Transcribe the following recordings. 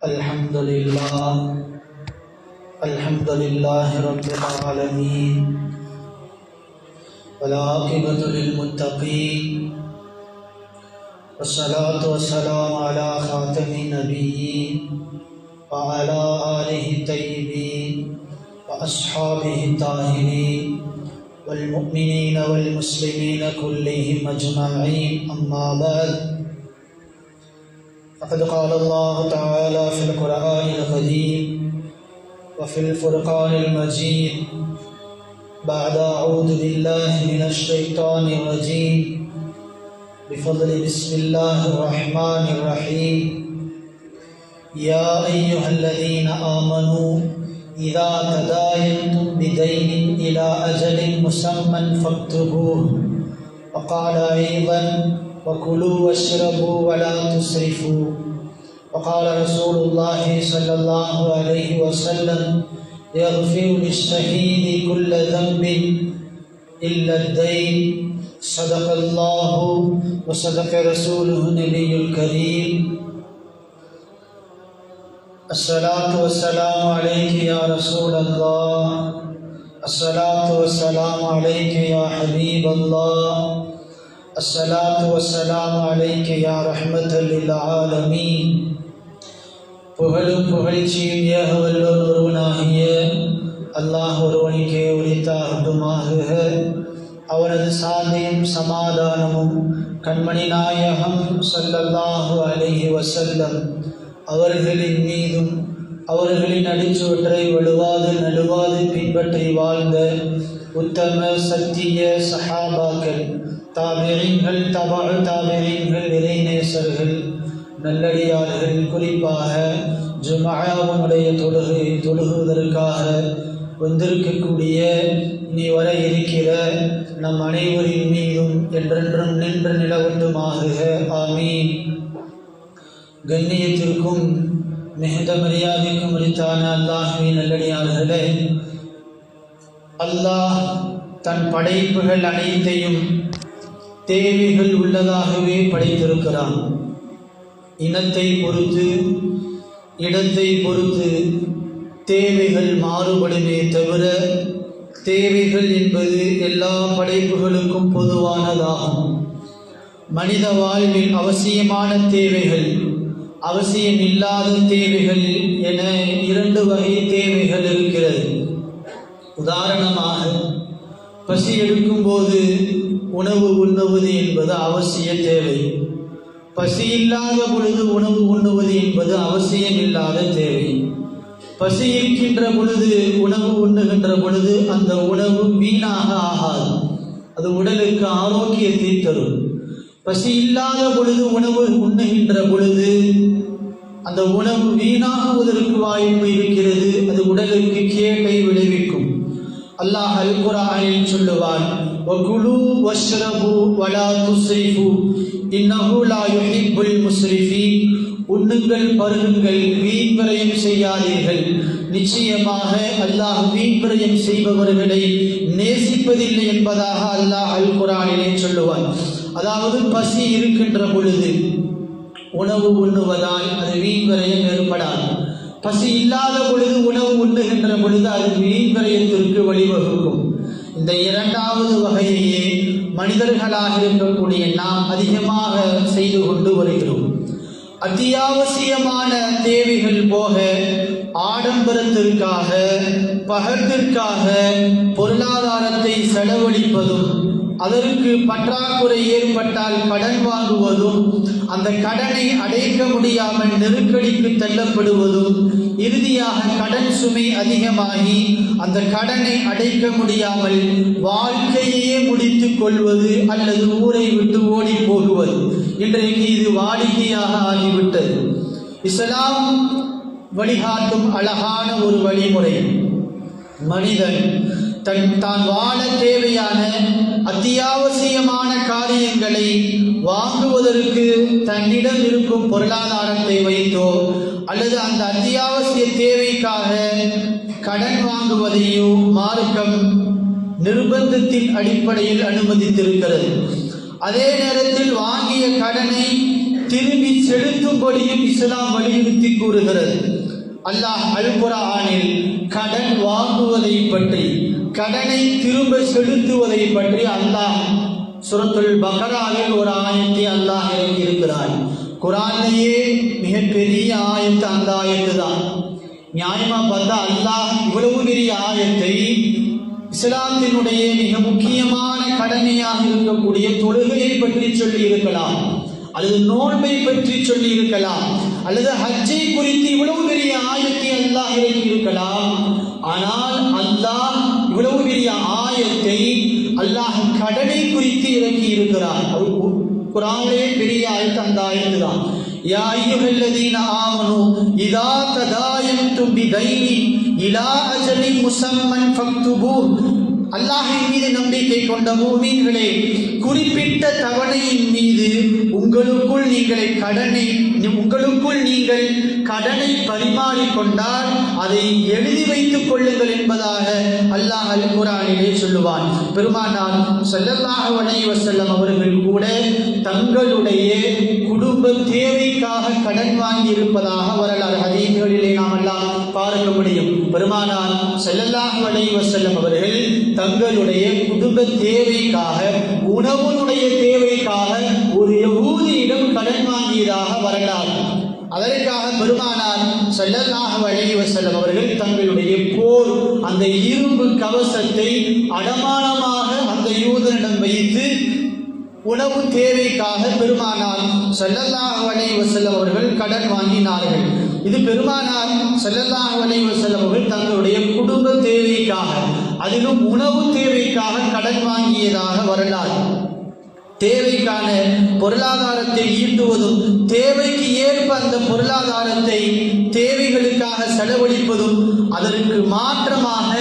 الحمد لله رب العالمين والعاقبة للمتقين والصلاة والسلام على خاتم النبيين وعلى آله الطيبين وأصحابه الطاهرين والمؤمنين والمسلمين كلهم أجمعين أما بعد فقد قال الله تعالى في القرآن القديم وفي الفرقان المجيد بعد أعوذ بالله من الشيطان الرجيم بفضل بسم الله الرحمن الرحيم يا أيها الذين آمنوا إذا تداينتم بدين إلى أجل مسمى فاكتبوه وقال أيضا وكلوا واشربوا ولا تسرفوا وقال رسول الله صلى الله عليه وسلم يغفر للشهيد كل ذنب إلا الدين صدق الله وصدق رسوله النبي الكريم الصلاة والسلام عليك يا رسول الله الصلاة والسلام عليك يا حبيب الله الصلاة والسلام عليك يا رحمة للعالمين புகழும் புகழ்ச்சியும் ஏக வல்லோன் ஒருவனாகிய அல்லாஹ் ஒருவனுக்கே உரித்தாகட்டுமாக. அவனது சாந்தியும் சமாதானமும் கண்மணி நாயகம் ஸல்லல்லாஹு அலைஹி வஸல்லம் அவர்களின் மீதும் அவர்களின் அடிச்சுவற்றை வலுவாது நழுவாது பின்பற்றி வாழ்ந்த உத்தம சத்திய சஹாபாக்கள், தாபிஈன்கள், தபஅ தாபிஈன்கள், இறைநேசர்கள், நல்லடியார்கள், குறிப்பாக ஜும்ஆவுடைய தொழுகுவதற்காக வந்திருக்கக்கூடிய இனி வர இருக்கிற நம் அனைவரின் மீதும் என்றென்றும் நின்று நிலவட்டுமாக. ஆமீன். கண்ணியத்திற்கும் மிகுந்த மரியாதைக்கும் உரித்தான அல்லாஹ்வின் நல்லடியார்களே, அல்லாஹ் தன் படைப்புகள் அனைத்தையும் தேவைகள் உள்ளதாகவே படைத்திருக்கிறான். இனத்தை பொறுத்து, இடத்தை பொறுத்து தேவைகள் மாறுபடுமே தவிர தேவைகள் என்பது எல்லா படைப்புகளுக்கும் பொதுவானதாகும். மனித வாழ்வில் அவசியமான தேவைகள், அவசியமில்லாத தேவைகள் என இரண்டு வகை தேவைகள் இருக்கிறது. உதாரணமாக, பசி எடுக்கும்போது உணவு உண்ணுவது என்பது அவசிய தேவை. பசி இல்லாத பொழுது உணவு உண்ணுவது என்பது அவசியமில்லாத தேவை. பசி இருக்கின்ற பொழுது உணவு உண்ணுகின்ற பொழுது அந்த உணவு வீணாக ஆகாது, அது உடலுக்கு ஆரோக்கியத்தை தரும். பசி இல்லாத பொழுது உணவு உண்ணுகின்ற பொழுது அந்த உணவு வீணாகுவதற்கு வாய்ப்பு இருக்கிறது, அது உடலுக்கு கேட்டை விளைவிக்கும். அல்லாஹ் அல் குர்ஆனில் சொல்லுவான், வகுலு வஷ்ரபு வலா துஸ்ரிஃபு இன்னஹு லா யுஹிப்புல் முஸ்ரிஃபீன். உண்ணுங்கள், பருகுங்கள், வீண் விரயம் செய்யாதீர்கள், நிச்சயமாக அல்லாஹ் வீண் விரயம் செய்பவர்களை நேசிப்பதில்லை என்பதாக அல்லாஹ் அல் குர்ஆனிலே சொல்லுவான். அதாவது பசி இருக்கின்ற பொழுது உணவு உண்ணுவதால் அது வீண் விரயம் ஏற்படாது. பசி இல்லாத பொழுது உணவு உண்ணுகின்ற பொழுது அது வீண் விரயத்திற்கு வழிவகுக்கும். இந்த இரண்டாவது வகையையே மனிதர்களாக இருக்கக்கூடிய நாம் அதிகமாக செய்து கொண்டு வருகிறோம். அத்தியாவசியமான தேவைகள் போக ஆடம்பரத்திற்காக, பகத்திற்காக பொருளாதாரத்தை செலவழிப்பதும், அதற்கு பற்றாக்குறை ஏற்பட்டால் கடன் வாங்குவதும், அந்த கடனை அடைக்க முடியாமல் நெருக்கடிக்கு தள்ளப்படுவதும், இறுதியாக கடன் சுமை அதிகமாகி அந்த கடனை அடைக்க முடியாமல் வாழ்க்கையே முடித்துக் கொள்வது அல்லது ஊரை விட்டு ஓடி போகுவது இன்றைக்கு இது வாடிக்கையாக ஆகிவிட்டது. இஸ்லாம் வழிகாட்டும் அழகான ஒரு வழிமுறை. மனிதன் தான் வாழ தேவையான அத்தியாவசியமான காரியங்களை வாங்குவதற்கு தன்னிடம் இருக்கும் பொருளாதாரத்தை வைத்தோ அல்லது அந்த அத்தியாவசிய தேவைக்காக கடன் வாங்குவதையோ மார்க்கம் நிர்பந்தத்தின் அடிப்படையில் அனுமதித்திருக்கிறது. அதே நேரத்தில் வாங்கிய கடனை திரும்பி செலுத்தும்படியும் இஸ்லாம் வலியுறுத்தி கூறுகிறது. அல்லாஹ் அல் குர்ஆனில் கடன் வாங்குவதை பற்றி, கடனை திரும்ப செலுத்துவதை பற்றி அல்லாஹ் சூரத்துல் பக்ராவில் ஒரு ஆயத்தை அல்லாஹ் இறக்கி இருக்கிறார். குர்ஆனிலேயே மிகப்பெரிய ஆயத்து அந்த ஆயத்து தான். நியாயமா பார்த்தா அல்லாஹ் இவ்வளவு பெரிய ஆயத்தை இஸ்லாத்தினுடைய மிக முக்கியமான கடமையாக இருக்கக்கூடிய தொழுகையை பற்றி சொல்லி இருக்கலாம், அல்லது நோன்பை பற்றி சொல்லி இருக்கலாம், அல்லது ஹஜ்ஜை குறித்து இவ்வளவு பெரிய ஆயத்தை அல்லாஹ் இறக்கி இருக்கலாம். ஆனால் அல்லாஹ் இவ்வளவு பெரிய ஆயத்தை அல்லாஹ் கடனை குறித்து இறக்கி இருக்கிறார். குர்ஆனிலே பெரிய ஆயத்து அந்த ஆயத்து தான். யா அய்யுஹல்லதீன ஆமனூ இதா ததாயன்தும் பிதைனி இலா அஜலின் முஸம்மன் ஃபக்துபூ. அல்லாஹ்வின் மீது நம்பிக்கை கொண்ட மூமின்களே, குறிப்பிட்ட தவணையின் மீது உங்களுக்குள் நீங்கள் கடனை பரிமாறிக்கொண்டால் அதை எழுதி வைத்துக் கொள்ளுங்கள் என்பதாக அல்லாஹ் அல் குர்ஆனிலே சொல்லுவான். பெருமானார் ஸல்லல்லாஹு அலைஹி வஸல்லம் அவர்கள் கூட தங்களுடைய குடும்ப தேவைக்காக கடன் வாங்கி இருப்பதாக வரலாறு ஹதீஸ்களிலே நாம் எல்லாம் பார்க்க முடியும். பெருமானார் ஸல்லல்லாஹு அலைஹி வஸல்லம் அவர்கள் தங்களுடைய குடும்ப தேவைக்காக, உணவுடைய தேவைக்காக ஒரு யஹூதியிடம் கடன் வாங்கியதாக வரலாறு. அதற்காக பெருமானார் ஸல்லல்லாஹு அலைஹி வஸல்லம் அவர்கள் தங்களுடைய போர் அந்த இரும்பு கவசத்தை அடமானமாக அந்த யூதனிடம் வைத்து உணவு தேவைக்காக பெருமானார் ஸல்லல்லாஹு அலைஹி வஸல்லம் அவர்கள் கடன் வாங்கினார்கள். இது பெருமானார் ஸல்லல்லாஹு அலைஹி வஸல்லம் அவர்கள் தங்களுடைய குடும்ப தேவைக்காக, அதிலும் உணவு தேவைக்காக கடன் வாங்கியதாக வரலாறு. தேவைக்கான பொருளாதாரத்தை ஈட்டுவதும், தேவைக்கு ஏற்ப அந்த பொருளாதாரத்தை தேவைகளுக்காக செலவழிப்பதும், அதற்கு மாற்றமாக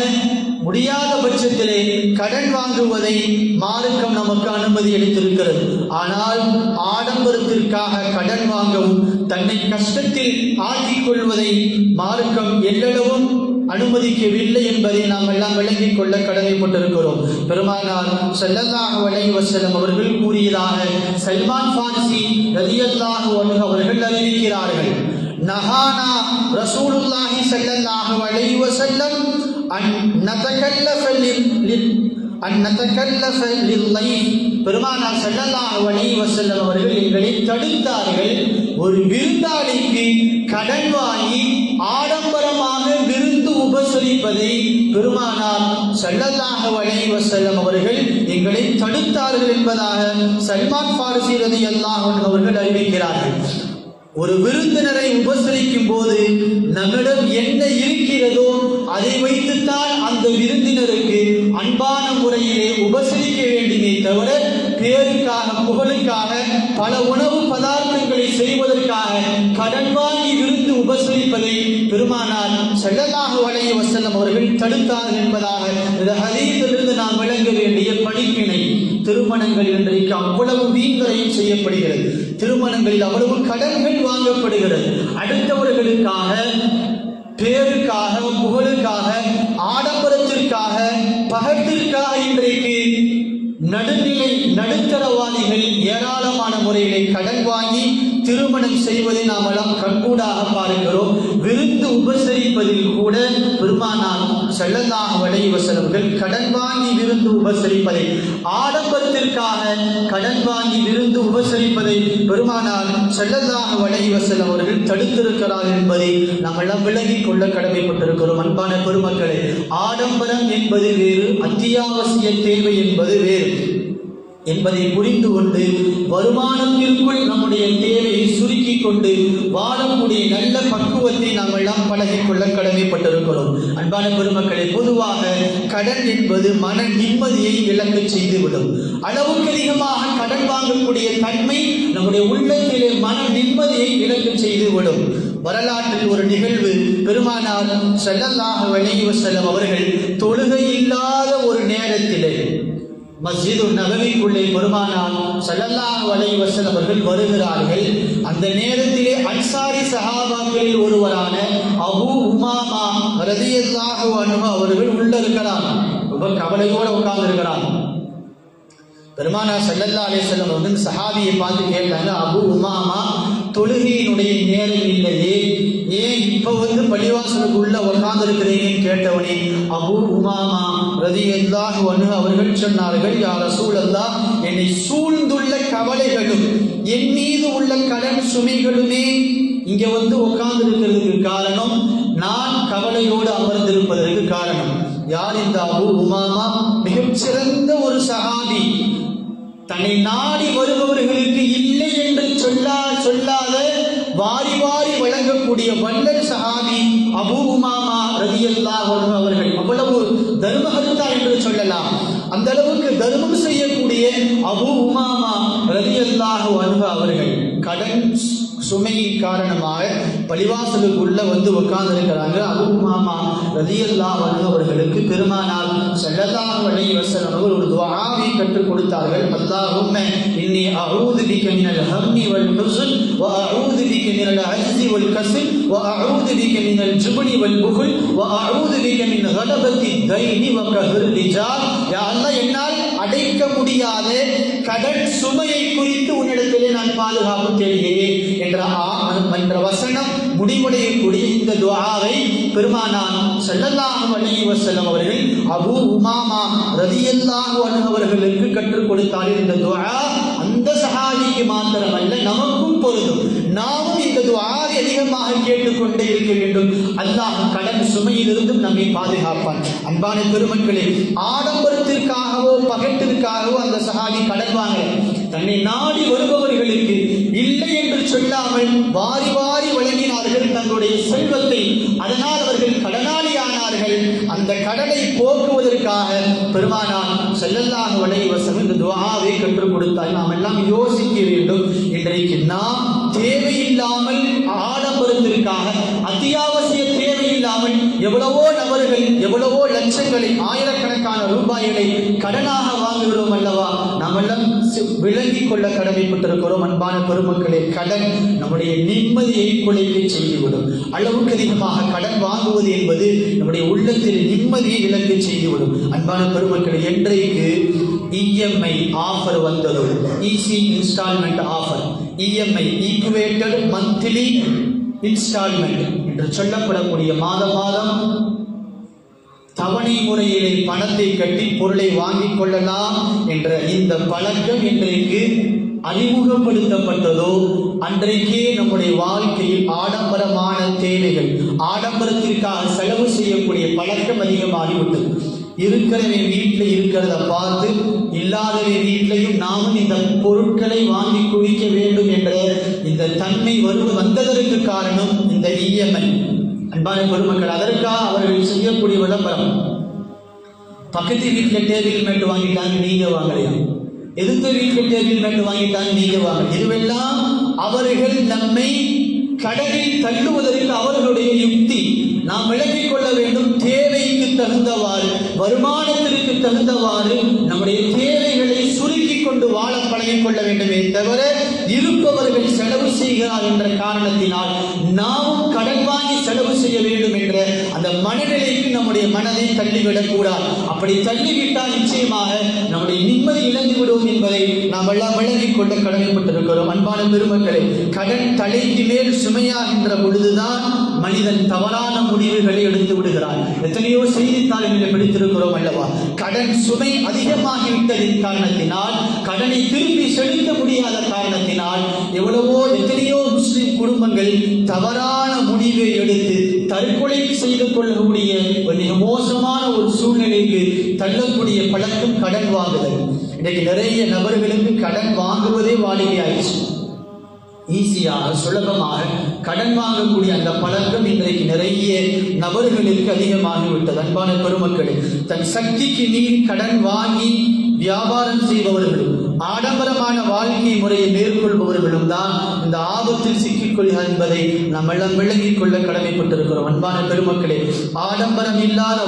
முடியாத பட்சத்திலே கடன் வாங்குவதை மார்க்கம் நமக்கு அனுமதி அளித்திருக்கிறது. ஆனால் ஆடம்பரத்திற்காக கடன் வாங்கவும், தன்னை கஷ்டத்தில் ஆக்கிக் கொள்வதை மார்க்கம் எல்லளவும் அனுமதிக்கவில்லை என்பதை நாம் எல்லாம் விளங்கிக் கொள்ள கடமைப்பட்டிருக்கிறோம். பெருமானார் ஸல்லல்லாஹு அலைஹி வஸல்லம் அவர்கள் கூறியதாக சல்மான் ஃபாரிஸி ரலியல்லாஹு அன்ஹு அவர்கள் அறிவிக்கிறார்கள். நஹானா ரசூலுல்லாஹி ஸல்லல்லாஹு அலைஹி வஸல்லம் அன் நதகல்லஃப லில்லைஃப். பெருமானார் ஸல்லல்லாஹு அலைஹி வஸல்லம் அவர்கள் எங்களை தடுத்தார்கள், ஒரு விருந்தாளிக்கு கடன் வாங்கி ஆடம்பரமாக விருந்து உபசரிப்பதை பெருமானார் ஸல்லல்லாஹு அலைஹி வஸல்லம் அவர்கள் எங்களை தடுத்தார்கள் என்பதாக சல்மான் ஃபாரிஸி ரலியல்லாஹு அன்ஹு அவர்கள் அறிவிக்கிறார்கள். ஒரு விருந்தினரை உபசரிக்கும் போது நம்மிடம் என்ன இருக்கிறதோ அதை வைத்துத்தான் அந்த விருந்தினருக்கு அன்பான முறையிலே உபசரிக்க வேண்டுமே தவிர, பேருக்காக புகழுக்காக பல உணவு பதார்த்தங்களை செய்வதற்காக கடன் வாங்கி விருந்து உபசரிப்பதை பெருமானார் ஸல்லல்லாஹு அலைஹி வஸல்லம் அவர்கள் தடுத்தார்கள் என்பதாக இந்த ஹதீஸிலிருந்து நாம் விளங்க வேண்டிய படிப்பினை. திருமணங்கள் இன்றைக்கு அவ்வளவு வீண்வரையும் செய்யப்படுகிறது. திருமணங்களில் அவ்வளவு கடன்கள் வாங்கப்படுகிறது. அடுத்தவர்களுக்காக, பேருக்காக, புகழுக்காக, ஆடம்பரத்திற்காக, பகத்திற்காக இன்றைக்கு நடுத்தரவாதிகள் ஏராளமான முறையிலே கடன் வாங்கி திருமணம் செய்வதை நாம் எல்லாம் கண்கூடாக பார்க்கிறோம். விருந்து உபசரிப்பதில் கூட பெருமானார் ஸல்லல்லாஹு அலைஹி வஸல்லம் கடன் வாங்கி விருந்து உபசரிப்பதை, ஆடம்பரத்திற்காக கடன் வாங்கி விருந்து உபசரிப்பதை பெருமானார் ஸல்லல்லாஹு அலைஹி வஸல்லம் அவர்கள் தடுத்திருக்கிறார் என்பதை நாம் எல்லாம் விளங்கிக் கொள்ள கடமைப்பட்டிருக்கிறோம். அன்பான பெருமக்களே, ஆடம்பரம் என்பது வேறு, அத்தியாவசிய தேவை என்பது வேறு என்பதை புரிந்து கொண்டு வருமானத்திற்குள் நம்முடைய தேவையை சுருக்கிக் கொண்டு வாழக்கூடிய நல்ல பக்குவத்தை நாம் எல்லாம் பழகிக்கொள்ள கடமைப்பட்டிருக்கிறோம். அன்பான பெருமக்களை, பொதுவாக கடன் என்பது மன நிம்மதியை இழக்க செய்துவிடும். அளவுக்கு அதிகமாக கடன் வாங்கக்கூடிய தன்மை நம்முடைய உள்ளத்திலே மன நிம்மதியை இழக்க செய்துவிடும். வரலாற்றில் ஒரு நிகழ்வு, பெருமானார் ஸல்லல்லாஹு அலைஹி வஸல்லம் அவர்கள் தொழுகை இல்லாத ஒரு நேரத்திலே மஸ்ஜிது நபவிக்குள்ளே பெருமானார் ஸல்லல்லாஹு அலைஹி வஸல்லம் அவர்கள் வருகிறார்கள். அந்த நேரத்திலே அன்சாரி சஹாபாக்களில் ஒருவரான அபூ உமாமா ரலியல்லாஹு அன்ஹு அவர்கள் உள்ள இருக்கிறார். ரொம்ப கவலையோடு உட்கார்ந்து இருக்கிறார். பெருமானார் ஸல்லல்லாஹு அலைஹி வஸல்லம் வந்து சஹாபியை பார்த்து கேட்டாங்க, அபு உமாமா, தொழுகையினுடைய நேரம் இல்லையே, ஏன் இப்ப வந்து பள்ளிவாசலுக்கு உள்ள உட்கார்ந்து இருக்கிறீங்கன்னு கேட்டவனே அபு உமாமா ரலியல்லாஹு அன்ஹு அவர்கள் சொன்னார்கள், யா ரசூலல்லாஹ், என்னை சூழ்ந்துள்ள கவலைகளும் என் மீது உள்ள கடன் சுமைகளுமே இங்க வந்து உட்கார்ந்து இருக்கிறதுக்கு காரணம், நான் கவலையோடு அமர்ந்திருப்பதற்கு காரணம். யார் இந்த அபு உமாமா? மிகச்சிறந்த ஒரு சஹாபி. தன்னை நாடி வருபவர்களுக்கு இல்லை என்று சொல்லாத வாரி வாரி வழங்கக்கூடிய வல்லர் சஹாபி அபு உமாமா ரலியல்லாஹு அன்ஹு அவர்கள். அவ்வளவு தர்மஹர்த்தா என்று சொல்லலாம். அந்த அளவுக்கு தர்மம் செய்யக்கூடிய அபு உமாமா ரலியல்லாஹு அன்ஹு அவர்கள் கடன் சுமையின் காரணமாக பள்ளிவாசலுக்குள்ள வந்து உட்கார்ந்து இருக்கிறாங்க. அபு உமாமா ரலியல்லாஹு அன்ஹு அவர்களுக்கு பெருமானார் ஸல்லல்லாஹு அலைஹி வஸல்லம் அவர்கள் ஒரு துஆவை கற்றுக் கொடுத்தார்கள். அல்லாஹும்ம இன்னி அஊது பிக மினல் ஹம்மி வல் ஹுஸ்ன் வ அஊது பிக மினல் அஜ்ஸி வல் கஸ்ல் வ அஊது பிக மினல் ஜுப்னி வல் புஹல் வ அஊது பிக மின் கலபத்தி தைனி வ கஹ்ர் ரிஜால். யா அல்லாஹ், என்னால் அடைக்க முடியாத கடன் சுமையை குறித்து உன்னிடத்திலே நான் பாதுகாப்பு தேடுகிறேன் என்ற வசனம் முடிவடையக்கூடிய இந்த துஆவை பெருமானார் ஸல்லல்லாஹு அலைஹி வஸல்லம் அவர்கள் அபு உமாமா ரலியல்லாஹு அன்ஹு அவர்களுக்கு கற்றுக் கொடுத்தார்கள். இந்த துஆ அந்த சஹாபிக்கு மாத்திரமல்ல, நமக்கும் பொருந்தும். நாமும் இந்த துஆவை அதிகமாக கேட்டுக்கொண்டே இருக்க வேண்டும். அல்லாஹ் கடன் சுமையிலிருந்தும் நம்மை பாதுகாப்பான். அன்பான பெருமக்களே, ஆடம்பரத்திற்காகவோ பகட்டிற்காகவோ அந்த சஹாபி கடன் வாங்க, தன்னை நாடி வருபவர்களுக்கு இல்லை என்று சொல்லாமல் வாரி வாரி வழங்கினார்கள் தங்களுடைய செல்வத்தை. அதனால் அவர்கள் கடனாளியானார்கள். அந்த கடனை போக்குவதற்காக பெருமானார் ஸல்லல்லாஹு அலைஹி வஸல்லம் இந்த துஆவை கற்றுக் கொடுத்தார். நாம் எல்லாம் யோசிக்க வேண்டும். இன்றைக்கு நாம் தேவையில்லாமல் ஆடம்பரத்திற்காக, அத்தியாவசிய தேவையில்லாமல் எவ்வளவோ நபர்கள் எவ்வளவோ லட்சங்களை, ஆயிரக்கணக்கான ரூபாய்களை கடனாக வாங்குகிறோம் அல்லவா? நாம் எல்லாம் விளங்கிக் கொள்ள கடமைப்பட்டிருக்கிறோம். அன்பான பெருமக்களே, கடன் நம்முடைய நிம்மதியை குலைக்க செய்துவிடும். அளவுக்கு அதிகமாக கடன் வாங்குவது என்பது நம்முடைய உள்ளத்தில் நிம்மதியை இழக்க செய்துவிடும். அன்பான பெருமக்களே, என்றைக்கு இஎம்ஐ ஆஃபர் வந்ததோ, easy instalment offer, EMI equated monthly instalment என்று சொல்லப்படக்கூடிய மாதம் தவணை முறையிலே பணத்தை கட்டி பொருளை வாங்கிக் கொள்ளலாம் என்ற இந்த பழக்கம் இன்றைக்கு அறிமுகப்படுத்தப்பட்டதோ, அன்றைக்கே நம்முடைய வாழ்க்கையில் ஆடம்பரமான தேவைகள், ஆடம்பரத்திற்காக செலவு செய்யக்கூடிய பழக்கம் அதிகமாகிவிட்டது. இருக்கிறவை வீட்டில் இருக்கிறத பார்த்து இல்லாதவை வீட்டிலையும் நாமும் இந்த பொருட்களை வாங்கி குவிக்க வேண்டும் என்ற இந்த தன்மை வந்ததற்கு காரணம் இந்த இஎம்ஐ. அன்பான பெருமக்கள், அதற்காக அவர்கள் செய்யக்கூடிய விளம்பரம், பக்கத்து வீட்டில் டேபிள் மேட் வாங்கிட்டாங்க, நீங்க வாங்கலையா? எதிர்த்த வீட்டில் டேபிள் மேட் வாங்கிட்டாங்க, நீங்க வாங்க. இதுவெல்லாம் அவர்கள் நம்மை கடலில் தள்ளுவதற்கு அவர்களுடைய யுக்தி. நாம் விளங்கிக் கொள்ள வேண்டும். தேவைக்கு தகுந்தவாறு, வருமானத்திற்கு தகுந்தவாறு நம்முடைய தேவைகளை சுருக்கிக் கொண்டு வாழ பழகிக் கொள்ள வேண்டுமே தவிர, இருப்பவர்கள் செலவு செய்கிறார் என்ற காரணத்தினால் நாமும் கடன் வாங்கி செலவு செய்ய வேண்டும் என்ற அந்த மனநிலைக்கு நம்முடைய மனதை தள்ளிவிடக் கூடாது. அப்படி தள்ளிவிட்டால் நிச்சயமாக நம்முடைய நிம்மதி இழந்து விடுவோம் என்பதை நாம் எல்லாம் விளங்கிக் கொள்ள கடமைப்பட்டிருக்கிறோம். அன்பான பெருமக்களே, கடன் தலைக்கு மேல் சுமையாகின்ற பொழுதுதான் மனிதன் தவறான முடிவுகளை எடுத்து விடுகிறார். எத்தனையோ செய்தித்தாள்களை படித்திருக்கிறோம் அல்லவா? கடன் சுமை அதிகமாகிவிட்டதின் காரணத்தினால், கடனை திருப்பி செலுத்த முடியாத காரணத்தினால் எத்தனையோ முஸ்லிம் குடும்பங்கள் தவறான முடிவை எடுத்து தற்கொலை செய்து கொள்ளக்கூடிய ஒரு மிக மோசமான ஒரு சூழ்நிலைக்கு தள்ளக்கூடிய பழக்கம் கடன் வாங்குதல். இன்னைக்கு நிறைய நபர்களுக்கு கடன் வாங்குவதே வாடிக்கையாயிடுச்சு. ஈஸியாக சுலபமாக கடன் வாங்கக்கூடிய அந்த பழக்கம் இன்றைக்கு நிறைய நபர்களுக்கு அதிகமாகிவிட்டது. அன்பான பெருமக்களே, தன் சக்திக்கு மீறி கடன் வாங்கி வியாபாரம் செய்பவர்களும் ஆடம்பரமான வாழ்க்கை முறையை மேற்கொள்பவர்களும் தான் இந்த ஆபத்தில் சிக்கிக்கொள்கிறார் என்பதை நாம் எல்லாம் விளங்கிக் கொள்ள கடமைப்பட்டிருக்கிறோம். அன்பான பெருமக்களே, ஆடம்பரம் இல்லாத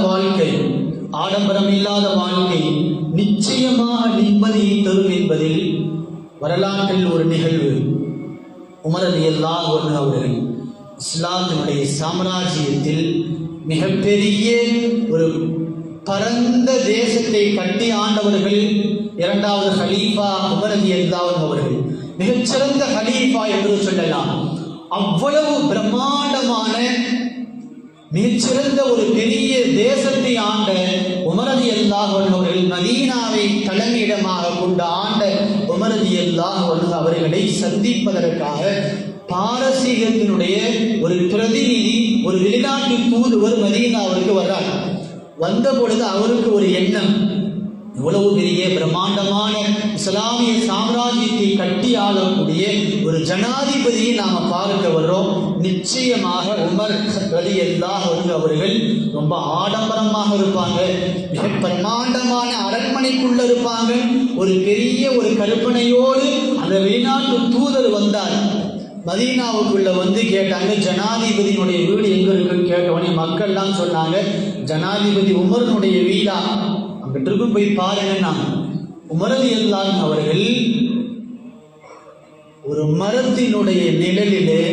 வாழ்க்கை நிச்சயமாக நிம்மதியை தரும் என்பதில் வரலாற்றில் ஒரு நிகழ்வு. உமர் ரலியல்லாஹு அன்ஹு அவர்கள் இஸ்லாத்தினுடைய சாம்ராஜ்யத்தில் மிகப்பெரிய ஒரு பரந்த தேசத்தை கட்டி ஆண்டவர்கள், இரண்டாவது ஹலீஃபா உமர் ரலியல்லாஹு அன்ஹு அவர்கள் மிகச்சிறந்த ஹலீஃபா என்று சொல்லலாம். அவ்வளவு பிரம்மாண்டமான மிகச்சிறந்த ஒரு பெரிய தேசத்தை ஆண்ட உமர் ரலியல்லாஹு அன்ஹு அவர்கள், மதீனாவை தலைமையிடமாக கொண்ட ஆண்ட உமர் ரலியல்லாஹு அன்ஹு அவர்களை சந்திப்பதற்காக பாரசீகத்தினுடைய ஒரு பிரதிநிதி, ஒரு வெளிநாட்டு தூதுவர் மதீனாவிற்கு வர்றார். வந்த பொழுது அவருக்கு ஒரு எண்ணம், இவ்வளவு பெரிய பிரம்மாண்டமான இஸ்லாமிய சாம்ராஜ்யத்தை கட்டி ஆளக்கூடிய ஒரு ஜனாதிபதியை நாம பார்க்க வர்றோம். நிச்சயமாக உமர் ரலியல்லாஹு அன்ஹு அவர்கள் ரொம்ப ஆடம்பரமாக இருப்பாங்க, மிக பிரம்மாண்டமான அரண்மனைக்குள்ள இருப்பாங்க. ஒரு பெரிய ஒரு கற்பனையோடு அந்த வெளிநாட்டு தூதர் வந்தார். மதீனாவுக்குள்ள வந்து கேட்டாங்க, ஜனாதிபதியினுடைய வீடு எங்க இருக்குன்னு கேட்டவனே மக்கள்லாம் சொன்னாங்க, ஜனாதிபதி உமரனுடைய வீடா, அங்கிட்டு போய் பாருங்கன்னா. உமர் ரலியல்லாஹு அன்ஹு அவர்கள் ஒரு மரத்தினுடைய நிழலிலே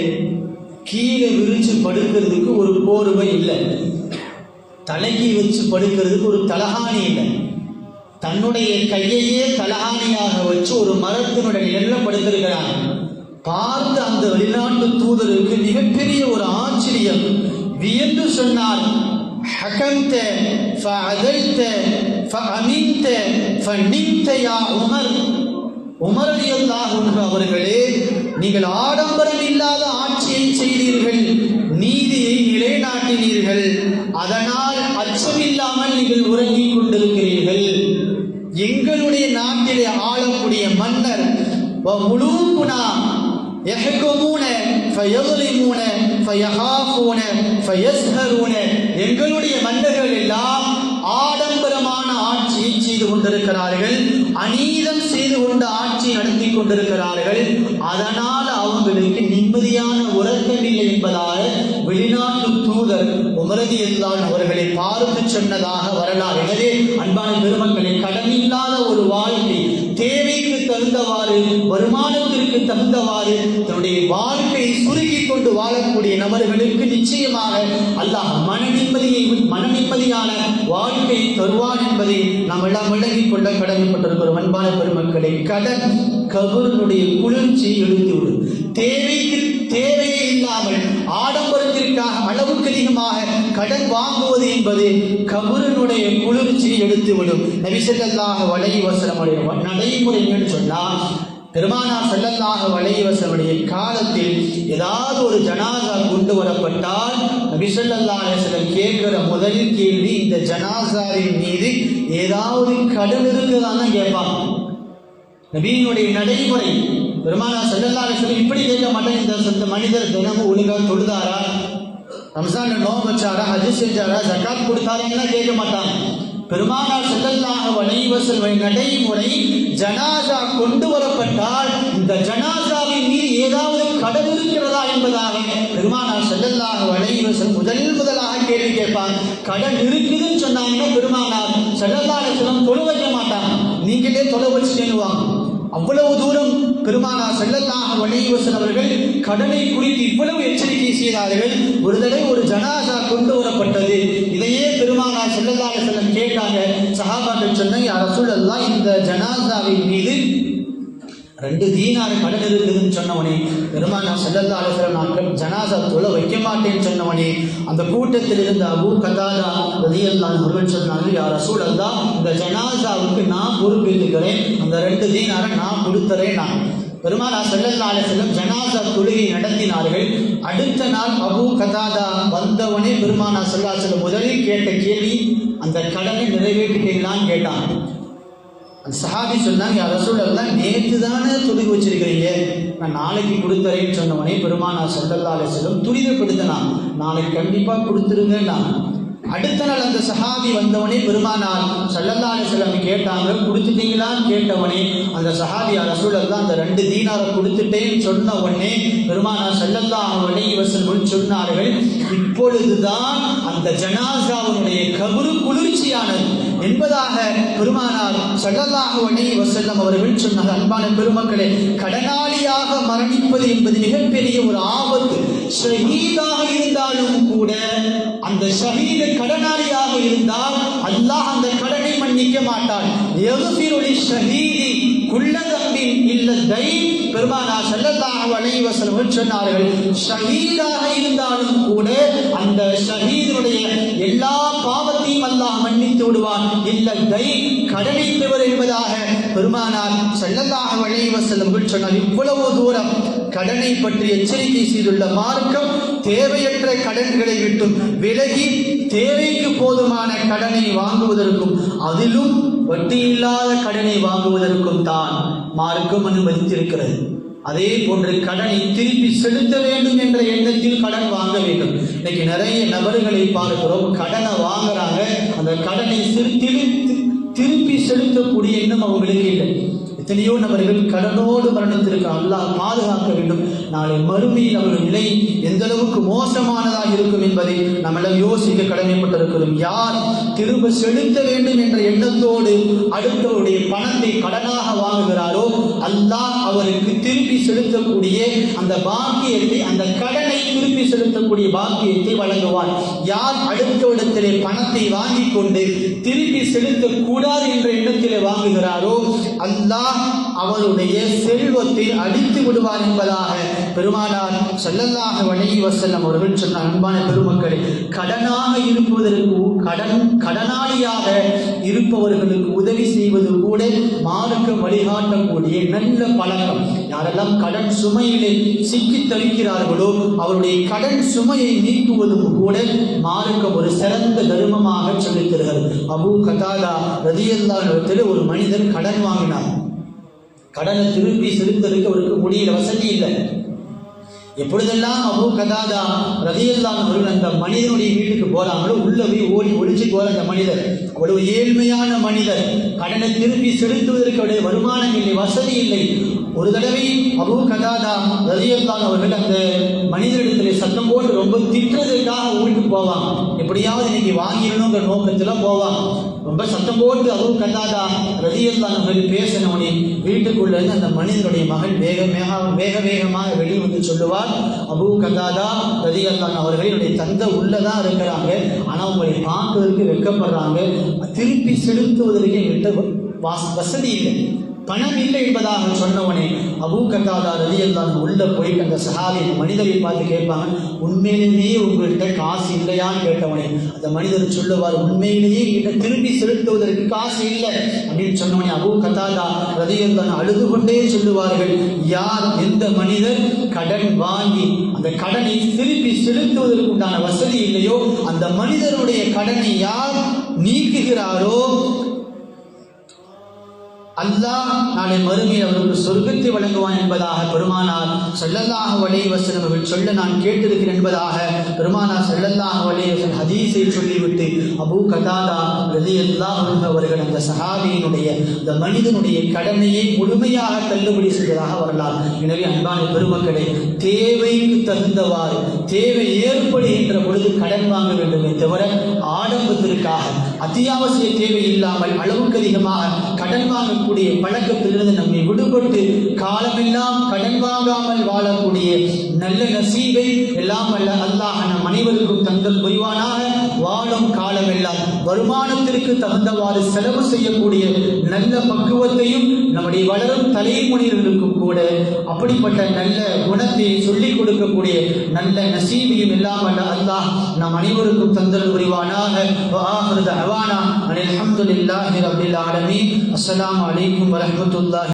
கீழே விரிச்சு படுக்கிறதுக்கு ஒரு போர்வை இல்லை, தலைக்கு வச்சு படுக்கிறதுக்கு ஒரு தலகாணி இல்லை, தன்னுடைய கையையே தலகாணியாக வச்சு ஒரு மரத்தினுடைய நிழலில் படுத்திருக்கிறாங்க. பார்த்து அந்த வெளிநாட்டு தூதருக்கு மிகப்பெரிய ஒரு ஆச்சரியம், வியந்து சொன்னார், ஹகம்த ஃபஅதல்த ஃபஅமின்த ஃபநிம்த யா உமர். உமர் ரலியல்லாஹு அன்ஹு அவர்களே, நீங்கள் ஆடம்பரம் இல்லாத ஆட்சியை செய்தீர்கள், நீதியை நிலைநாட்டினீர்கள், அதனால் அச்சமில்லாமல் நீங்கள் உறங்கிக் கொண்டிருக்கிறீர்கள். எங்களுடைய நாட்டிலே ஆளக்கூடிய மன்னர் வமுலூகுனா யஹ்குமூன ஃபயظلمூன ஃபயஹாஃபூன ஃபயஸ்ஹரூன, எங்களுடைய மன்னர்கள் எல்லாம் ஆடம்பரமான ஆட்சியை செய்து கொண்டிருக்கிறார்கள், அநீதம் செய்து கொண்டு ஆட்சி நடத்தி கொண்டிருக்கிறார்கள், அதனால் அவங்களுக்கு நிம்மதியான உறக்கம் இல்லை என்பதாக வெளிநாட்டு தூதர் உமர் ரலியல்லாஹு அன்ஹு அவர்களை பார்த்து சொன்னதாக வரலாறு. எனவே அன்பான பெருமக்களை, கடனில்லாத ஒரு வாழ்க்கை, தேவைக்கு தகுந்தவாறு, வருமானத்திற்கு தகுந்தவாறு தன்னுடைய வாழ்க்கையை சுருக்கிக் கொண்டு வாழக்கூடிய நபர்களுக்கு நிச்சயமாக அல்லாஹ் மன நிம்மதியான வாழ்க்கையை தருவான் என்பதை நாம் எல்லாம் விளங்கிக் கொள்ள கடமைப்பட்டிருக்கிறோம். அன்பான பெருமக்களை, கடன் கபருடைய குளிர்ச்சியை எடுத்துவிடும். தேவையே இல்லாமல் ஆடம்பரத்திற்காக அளவுக்கு அதிகமாக கடன் வாங்குவது என்பது கபருடைய குளிர்ச்சியை எடுத்துவிடும். நபி ஸல்லல்லாஹு அலைஹி வஸல்லம் நடைமுறை என்று சொன்னால், பெருமானார் ஸல்லல்லாஹு அலைஹி வஸல்லம் காலத்தில் ஏதாவது ஒரு ஜனாசா கொண்டு வரப்பட்டால் நபி ஸல்லல்லாஹு அலைஹி வஸல்லம் கேட்கிற முதல் கேள்வி, இந்த ஜனாசாவின் மீது ஏதாவது கடன் இருக்குதான்னு கேட்பாங்க. நபியினுடைய நடைமுறை. பெருமானார் ஸல்லல்லாஹு அலைஹி வஸல்லம் இப்படி கேட்க மாட்டாங்க, இந்த மனிதர் தினமும் ஒழுங்காக தொழுதாரா, ரம்ஜான்ல நோன்பு வச்சாரா, ஹஜ் செஞ்சாரா, ஜகாத் கொடுத்தாரா கேட்க மாட்டாங்க. பெருமானார் ஸல்லல்லாஹு அலைஹி வஸல்லம் நடைமுறை, ஜனாசா கொண்டு வரப்பட்டால் இந்த ஜனாசாவின் மீது ஏதாவது கடன் இருக்கிறதா என்பதாக பெருமானார் ஸல்லல்லாஹு அலைஹி வஸல்லம் முதலாக கேள்வி கேட்பாங்க. கடன் இருக்குதுன்னு சொன்னாங்கன்னா பெருமானார் ஸல்லல்லாஹு அலைஹி வஸல்லம் தொழ வைக்க மாட்டாங்க, நீங்களே தொலை வச்சுட்டேன்னுவாங்க. அவ்வளவு தூரம் பெருமானார் ஸல்லல்லாஹு அலைஹி வஸல்லம் அவர்கள் கடனை குறித்து இவ்வளவு எச்சரிக்கை செய்தார்கள். ஒரு தடவை ஒரு ஜனாசா கொண்டு வரப்பட்டது. இதையே பெருமானார் ஸல்லல்லாஹு அலைஹி வஸல்லம் கேட்டாங்க. சஹாபாக்கள் சொன்னாங்க, யா ரசூலல்லாஹ், இந்த ஜனாசாவின் மீது 2 தீனார் கடன் இருக்குதுன்னு சொன்னவனே, பெருமானார் ஸல்லல்லாஹு அலைஹி வஸல்லம் நான் ஜனாசா தொழ வைக்க மாட்டேன்னு சொன்னவனே, அந்த கூட்டத்தில் இருந்த அபூ கதாதா ரலியல்லாஹு அன்ஹு அவர்கள் சொன்னாங்க, யா ரசூலல்லாஹ், இந்த ஜனாசாவுக்கு நான் பொறுப்பேற்றுக்கிறேன், அந்த 2 தீனாரை நான் கொடுத்துறேன். நான் பெருமானார் ஸல்லல்லாஹு அலைஹி வஸல்லம் ஜனாசா தொழுகை நடத்தினார்கள். அடுத்த நாள் அபூ கதாதா வந்தவனே பெருமானார் ஸல்லல்லாஹு அலைஹி வஸல்லம் முதலில் கேட்ட கேள்வி, அந்த கடனை நிறைவேற்றிட்டீங்களான்னு கேட்டான். அந்த சஹாபி சொன்னாங்க, யா ரசூலல்லாஹ், நேற்று தானே தொழுகை வச்சிருக்கிறீங்க, நான் நாளைக்கு கொடுத்துறேன்னு சொன்னவனே பெருமானார் ஸல்லல்லாஹு அலைஹி வஸல்லம் துரிதப்படுத்தினான், நாளைக்கு கண்டிப்பாக கொடுத்துருங்க. அடுத்த நாள் அந்த சஹாபி வந்தவனே பெருமானார் ஸல்லல்லாஹு அலைஹி வஸல்லம் கேட்டாங்க, கொடுத்துட்டீங்களான்னு கேட்டவனே அந்த சஹாபி, யா ரசூலல்லாஹ், அந்த 2 தீனாரை கொடுத்துட்டேன்னு சொன்ன உடனே பெருமானார் ஸல்லல்லாஹு அலைஹி வஸல்லம் சொன்னார்கள், இப்பொழுதுதான் அந்த ஜனாசாவுடைய கபரு குளிர்ச்சியானது என்பதாக பெருமானார் ஸல்லல்லாஹு அலைஹி வஸல்லம் அவர்கள் சொன்னார். அன்பான பெருமக்களே, கடனாளியாக மரணிப்பது என்பது மிகப்பெரிய ஒரு ஆபத்து. ஷஹீதாக இருந்தாலும் கூட அந்த ஷஹீது கடனாளியாக இருந்தால் அல்லாஹ் அந்த கடனை மன்னிக்க மாட்டான். யக்ஃபிரு ஷஹீதி குல்ல தம்பின் இல்ல தை. பெருமானார் ஸல்லல்லாஹு அலைஹி வஸல்லம் சொன்னார்கள், ஷஹீதாக இருந்தாலும் கூட அந்த ஷஹீதுடைய எல்லா பாவத்தையும் அல்லாஹ் மன்னித்து விடுவான். இல்ல தை கடனை தவிர என்பதாக பெருமானார் ஸல்லல்லாஹு அலைஹி வஸல்லம் சொன்னார். இவ்வளவு தூரம் கடனை பற்றி எச்சரிக்கை செய்துள்ள மார்க்கம் தேவையற்ற கடன்களை விட்டும் விலகி தேவைக்கு போதுமான கடனை வாங்குவதற்கும் அதிலும் வட்டி இல்லாத கடனை வாங்குவதற்கும் தான் மார்க்கம் அனுமதித்திருக்கிறது. அதே போன்று கடனை திருப்பி செலுத்த வேண்டும் என்ற எண்ணத்தில் கடன் வாங்க வேண்டும். இன்னைக்கு நிறைய நபர்களை பார்க்கிறோம், கடனை வாங்குறாங்க, அந்த கடனை திருப்பி செலுத்தக்கூடிய எண்ணம் அவங்களுக்கு இல்லை. எத்தனையோ நபர்கள் கடனோடு மரணத்திற்கு அல்லாஹ் பாதுகாக்க வேண்டும். நாளை மறுமையில் அவர்கள் நிலை எந்த அளவுக்கு மோசமானதாக இருக்கும் என்பதை நம்மளால் யோசிக்க கடமைப்பட்டிருக்கிறோம். யார் திரும்ப செலுத்த வேண்டும் என்ற எண்ணத்தோடு அடுத்தவருடைய பணத்தை கடனாக வாங்குகிறாரோ அல்லாஹ் அவருக்கு திருப்பி செலுத்தக்கூடிய அந்த பாக்கியத்தை, அந்த கடனை திருப்பி செலுத்தக்கூடிய பாக்கியத்தை வழங்குவார். யார் அடுத்தவரிடத்திலே பணத்தை வாங்கி கொண்டு திருப்பி செலுத்தக்கூடாது என்ற எண்ணத்திலே வாங்குகிறாரோ அல்லாஹ் அவருடைய செல்வத்தை அடித்து விடுவார் என்பதாக பெருமானார் ஸல்லல்லாஹு அலைஹி வஸல்லம் அவர்கள் சொன்னார். அன்பான பெருமக்களே, கடனாக இருப்பதற்கு கடனாளியாக இருப்பவர்களுக்கு உதவி செய்வது கூட மார்க்க வழிகாட்டக்கூடிய நல்ல பழக்கம். யாரெல்லாம் கடன் சுமையிலே சிக்கி தவிக்கிறார்களோ அவருடைய கடன் சுமையை நீக்குவதும் கூட மார்க்க ஒரு சிறந்த தர்மமாக சொல்லித் தருகிறது. அபூ கதாதா ரலியல்லாஹு அன்ஹு ஒரு மனிதர் கடன் வாங்கினார். கடனை திருப்பி செலுத்தலுக்கு அவருக்கு முடியல, வசதி இல்லை. எப்பொழுதெல்லாம் அபூ கதாதா ரலியல்லாஹு அன்ஹு அந்த மனிதனுடைய வீட்டுக்கு போறாங்களோ உள்ள போய் ஓடி ஒளிச்சு போற அந்த மனிதர் அவ்வளவு ஏழ்மையான மனிதர், கடனை திருப்பி செலுத்துவதற்கு அவருடைய வருமானம் இல்லை, வசதி இல்லை. ஒரு தடவை அபூ கதாதா ரலியல்லாஹு அவர்கள் அந்த மனிதரிடத்தில் சத்தம் போட்டு ரொம்ப திட்டுறதுக்காக வீட்டுக்கு போவாங்க. எப்படியாவது இன்னைக்கு வாங்கிடணுங்கிற நோக்கத்துல போவாங்க. ரொம்ப சத்தம் போட்டு அபூ கதாதா ரலியல்லாஹு அவர்கள் பேசினவனே வீட்டுக்குள்ள இருந்து அந்த மனிதனுடைய மகன் வேக வேகமாக வெளியே வந்து சொல்லுவார், அபூ கதாதா ரலியல்லாஹு அவர்களுடைய தந்தை உள்ளதான் இருக்கிறாங்க, ஆனா உங்களை பார்ப்பதற்கு வெட்கப்படுறாங்க, திருப்பி செலுத்துவதற்கு என்கிட்ட வசதி இல்லை, பணம் இல்லை என்பதாக சொன்னவனே அபூ கதாதா ரலியல்லாஹு உள்ள போயிட்டு அந்த சஹாபி மனிதரை பார்த்து கேட்பாங்க, உண்மையிலேயே உங்கள்கிட்ட காசு இல்லையான்னு கேட்டவனே அந்த மனிதர் சொல்லுவார், உண்மையிலேயே என்கிட்ட திரும்பி செலுத்துவதற்கு காசு இல்லை அப்படின்னு சொன்னவனே அபூ கதாதா ரலியல்லாஹு அழுது கொண்டே சொல்லுவார்கள், யார் எந்த மனிதர் கடன் வாங்கி அந்த கடனை திருப்பி செலுத்துவதற்கு உண்டான வசதி இல்லையோ அந்த மனிதனுடைய கடனை யார் நீக்குகிறாரோ அல்லாஹ் நாளை மறுமையில் அவருக்கு சொர்க்கத்தை வழங்குவான் என்பதாக பெருமானார் ஸல்லல்லாஹு அலைஹி வஸல்லம் அவர்கள் சொல்ல நான் கேட்டிருக்கிறேன் என்பதாக பெருமானார் ஸல்லல்லாஹு அலைஹி வஸல்லம் ஹதீஸை சொல்லிவிட்டு அபூ கதாதா ரலியல்லாஹு அன்ஹு அவர்கள் அந்த சஹாபியினுடைய அந்த மனிதனுடைய கடனையை முழுமையாக தள்ளுபடி செய்ததாக வரலாறு. எனவே அன்பான பெருமக்களே, தேவைக்கு தகுந்தவாறு தேவை ஏற்படுகின்ற பொழுது கடன் வாங்க வேண்டுமே தவிர ஆடம்பரத்திற்காக அத்தியாவசிய தேவை இல்லாமல் அளவுக்கு அதிகமாக கடன் வாங்கக்கூடிய பழக்கத்திலிருந்து நம்மை விடுபட்டு காலமெல்லாம் கடன் வாங்காமல் வாழக்கூடிய நல்ல நசீபை எல்லாம் அல்ல அல்லாஹ் நம் அனைவருக்கும் தந்தல் புரிவானாக. வாழும் காலமெல்லாம் வருமானத்திற்கு தகுந்தவாறு செலவு செய்யக்கூடிய நல்ல பக்குவத்தையும் நம்முடைய வளரும் தலைமுறையினருக்கும் கூட அப்படிப்பட்ட நல்ல குணத்தை சொல்லிக் கொடுக்கக்கூடிய நல்ல நசீபையும் எல்லாம் அல்ல அல்லாஹ் நம் அனைவருக்கும் தந்தல் புரிவானாக. அல்ஹம்துலில்லாஹி ரப்பில் ஆலமீன். அஸ்ஸலாமு அலைக்கும் வரஹ்மத்துல்லாஹி